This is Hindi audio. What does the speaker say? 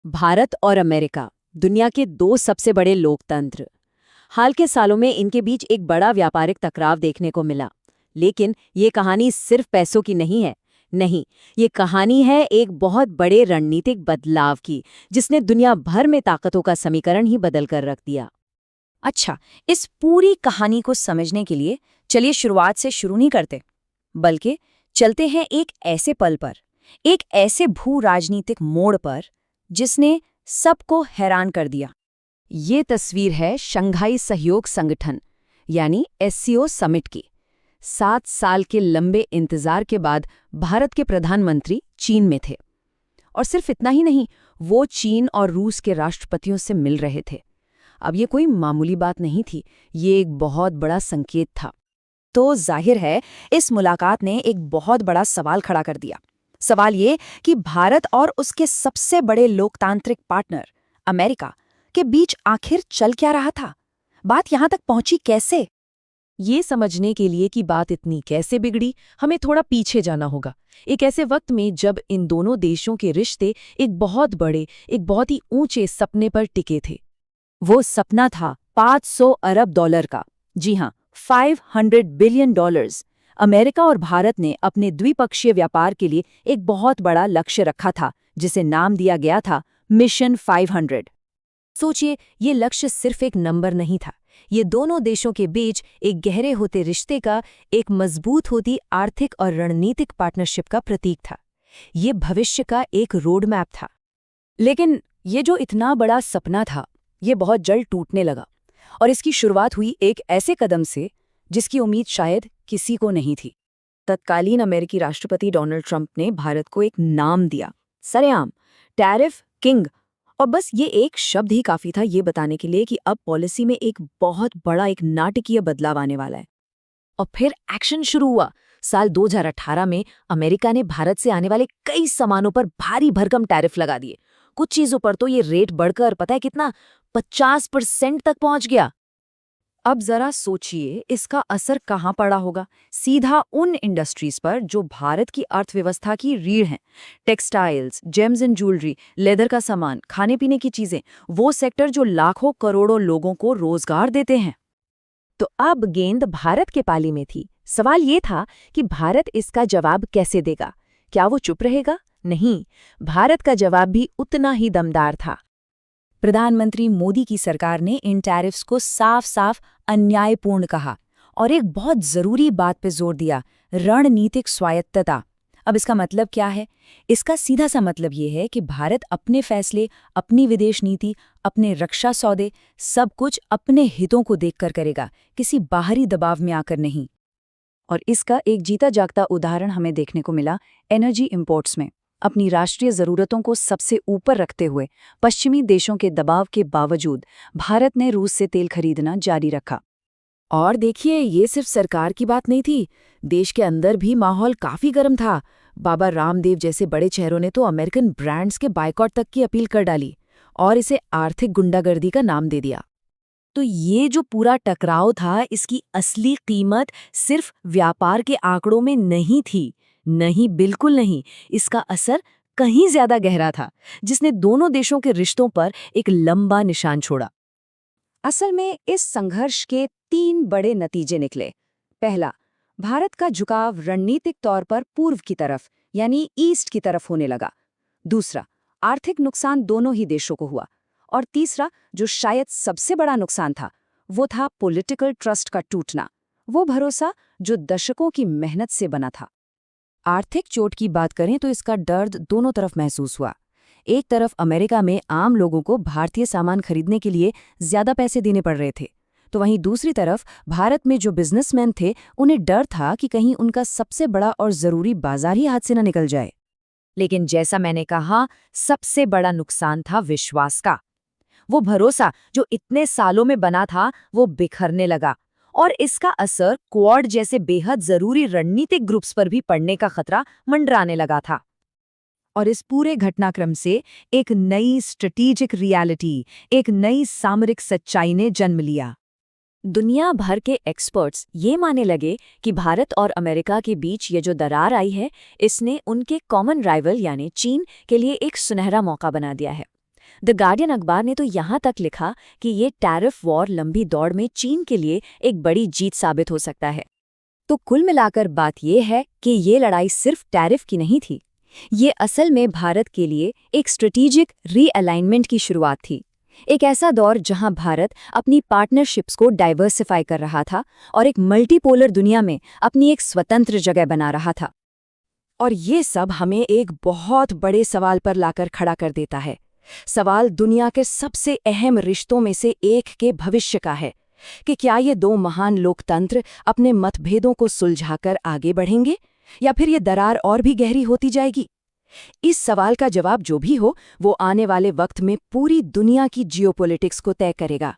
भारत और अमेरिका, दुनिया के दो सबसे बड़े लोकतंत्र। हाल के सालों में इनके बीच एक बड़ा व्यापारिक टकराव देखने को मिला। लेकिन ये कहानी सिर्फ पैसों की नहीं है। नहीं, ये कहानी है एक बहुत बड़े रणनीतिक बदलाव की, जिसने दुनिया भर में ताकतों का समीकरण ही बदल कर रख दिया। अच्छा, इस पूरी कहानी को समझने के लिए चलिए शुरुआत से शुरू नहीं करते, बल्कि चलते हैं एक ऐसे पल पर, एक ऐसे भू राजनीतिक मोड़ पर जिसने सबको हैरान कर दिया। ये तस्वीर है शंघाई सहयोग संगठन यानी एससीओ समिट की। 7 साल के लंबे इंतजार के बाद भारत के प्रधानमंत्री चीन में थे। और सिर्फ इतना ही नहीं, वो चीन और रूस के राष्ट्रपतियों से मिल रहे थे। अब ये कोई मामूली बात नहीं थी, ये एक बहुत बड़ा संकेत था। तो जाहिर है इस मुलाकात ने एक बहुत बड़ा सवाल खड़ा कर दिया। सवाल ये कि भारत और उसके सबसे बड़े लोकतांत्रिक पार्टनर अमेरिका के बीच आखिर चल क्या रहा था? बात यहां तक पहुंची कैसे? ये समझने के लिए कि बात इतनी कैसे बिगड़ी, हमें थोड़ा पीछे जाना होगा। एक ऐसे वक्त में जब इन दोनों देशों के रिश्ते एक बहुत ही ऊंचे सपने पर टिके थे। वो सपना था $500 अरब का। जी हां, $500 बिलियन। अमेरिका और भारत ने अपने द्विपक्षीय व्यापार के लिए एक बहुत बड़ा लक्ष्य रखा था, जिसे नाम दिया गया था मिशन 500। सोचिए, ये लक्ष्य सिर्फ एक नंबर नहीं था, ये दोनों देशों के बीच एक गहरे होते रिश्ते का, एक मजबूत होती आर्थिक और रणनीतिक पार्टनरशिप का प्रतीक था। ये भविष्य का एक रोड मैप था। लेकिन ये जो इतना बड़ा सपना था, ये बहुत जल्द टूटने लगा। और इसकी शुरुआत हुई एक ऐसे कदम से जिसकी उम्मीद शायद किसी को नहीं थी। तत्कालीन अमेरिकी राष्ट्रपति डोनाल्ड ट्रंप ने भारत को एक नाम दिया, सरेआम, टैरिफ किंग। और बस ये एक शब्द ही काफी था ये बताने के लिए कि अब पॉलिसी में एक बहुत बड़ा, एक नाटकीय बदलाव आने वाला है। और फिर एक्शन शुरू हुआ। साल 2018 में अमेरिका ने भारत से आने वाले कई सामानों पर भारी भरकम टैरिफ लगा दिए। कुछ चीजों पर तो ये रेट बढ़कर पता है कितना, 50% तक पहुंच गया। अब जरा सोचिए इसका असर कहाँ पड़ा होगा। सीधा उन इंडस्ट्रीज पर जो भारत की अर्थव्यवस्था की रीढ़ हैं। Textiles, James and jewellery, leather का सामान, खाने पीने की चीजें, वो सेक्टर जो लाखों करोड़ों लोगों को रोजगार देते हैं। तो अब गेंद भारत के पाली में थी। सवाल ये था कि भारत इसका जवाब कैसे देगा। क्या वो चुप रहेगा? नहीं, भारत का जवाब भी उतना ही दमदार था। प्रधानमंत्री मोदी की सरकार ने इन टैरिफ्स को साफ साफ अन्यायपूर्ण कहा और एक बहुत जरूरी बात पे जोर दिया, रणनीतिक स्वायत्तता। अब इसका मतलब क्या है? इसका सीधा सा मतलब ये है कि भारत अपने फैसले, अपनी विदेश नीति, अपने रक्षा सौदे, सब कुछ अपने हितों को देखकर करेगा, किसी बाहरी दबाव में आकर नहीं। और इसका एक जीता जागता उदाहरण हमें देखने को मिला एनर्जी इंपोर्ट्स में। अपनी राष्ट्रीय जरूरतों को सबसे ऊपर रखते हुए पश्चिमी देशों के दबाव के बावजूद भारत ने रूस से तेल खरीदना जारी रखा। और देखिए, ये सिर्फ सरकार की बात नहीं थी, देश के अंदर भी माहौल काफी गर्म था। बाबा रामदेव जैसे बड़े चेहरों ने तो अमेरिकन ब्रांड्स के बायकॉट तक की अपील कर डाली और इसे आर्थिक गुंडागर्दी का नाम दे दिया। तो ये जो पूरा टकराव था, इसकी असली कीमत सिर्फ व्यापार के आंकड़ों में नहीं थी। नहीं, बिल्कुल नहीं। इसका असर कहीं ज्यादा गहरा था, जिसने दोनों देशों के रिश्तों पर एक लंबा निशान छोड़ा। असल में इस संघर्ष के 3 बड़े नतीजे निकले। पहला, भारत का झुकाव रणनीतिक तौर पर पूर्व की तरफ यानी ईस्ट की तरफ होने लगा। दूसरा, आर्थिक नुकसान दोनों ही देशों को हुआ। और तीसरा, जो शायद सबसे बड़ा नुकसान था, वो था पॉलिटिकल ट्रस्ट का टूटना, वो भरोसा जो दशकों की मेहनत से बना था। आर्थिक चोट की बात करें तो इसका दर्द दोनों तरफ महसूस हुआ। एक तरफ अमेरिका में आम लोगों को भारतीय सामान खरीदने के लिए ज्यादा पैसे देने पड़ रहे थे, तो वहीं दूसरी तरफ भारत में जो बिजनेसमैन थे, उन्हें डर था कि कहीं उनका सबसे बड़ा और जरूरी बाजार ही हाथ से न निकल जाए। लेकिन जैसा मैंने कहा, सबसे बड़ा नुकसान था विश्वास का। वो भरोसा जो इतने सालों में बना था, वो बिखरने लगा। और इसका असर क्वाड जैसे बेहद जरूरी रणनीतिक ग्रुप्स पर भी पड़ने का खतरा मंडराने लगा था। और इस पूरे घटनाक्रम से एक नई स्ट्रेटेजिक रियलिटी, एक नई सामरिक सच्चाई ने जन्म लिया। दुनिया भर के एक्सपर्ट्स ये मानने लगे कि भारत और अमेरिका के बीच ये जो दरार आई है, इसने उनके कॉमन राइवल यानी चीन के लिए एक सुनहरा मौका बना दिया है। द गार्डियन अखबार ने तो यहाँ तक लिखा कि ये टैरिफ वॉर लंबी दौड़ में चीन के लिए एक बड़ी जीत साबित हो सकता है। तो कुल मिलाकर बात ये है कि ये लड़ाई सिर्फ टैरिफ की नहीं थी, ये असल में भारत के लिए एक स्ट्रेटेजिक रीअलाइनमेंट की शुरुआत थी। एक ऐसा दौर जहां भारत अपनी पार्टनरशिप्स को डाइवर्सिफाई कर रहा था और एक मल्टीपोलर दुनिया में अपनी एक स्वतंत्र जगह बना रहा था। और ये सब हमें एक बहुत बड़े सवाल पर लाकर खड़ा कर देता है। सवाल दुनिया के सबसे अहम रिश्तों में से एक के भविष्य का है कि क्या ये दो महान लोकतंत्र अपने मतभेदों को सुलझाकर आगे बढ़ेंगे या फिर ये दरार और भी गहरी होती जाएगी। इस सवाल का जवाब जो भी हो वो आने वाले वक्त में पूरी दुनिया की जियोपॉलिटिक्स को तय करेगा।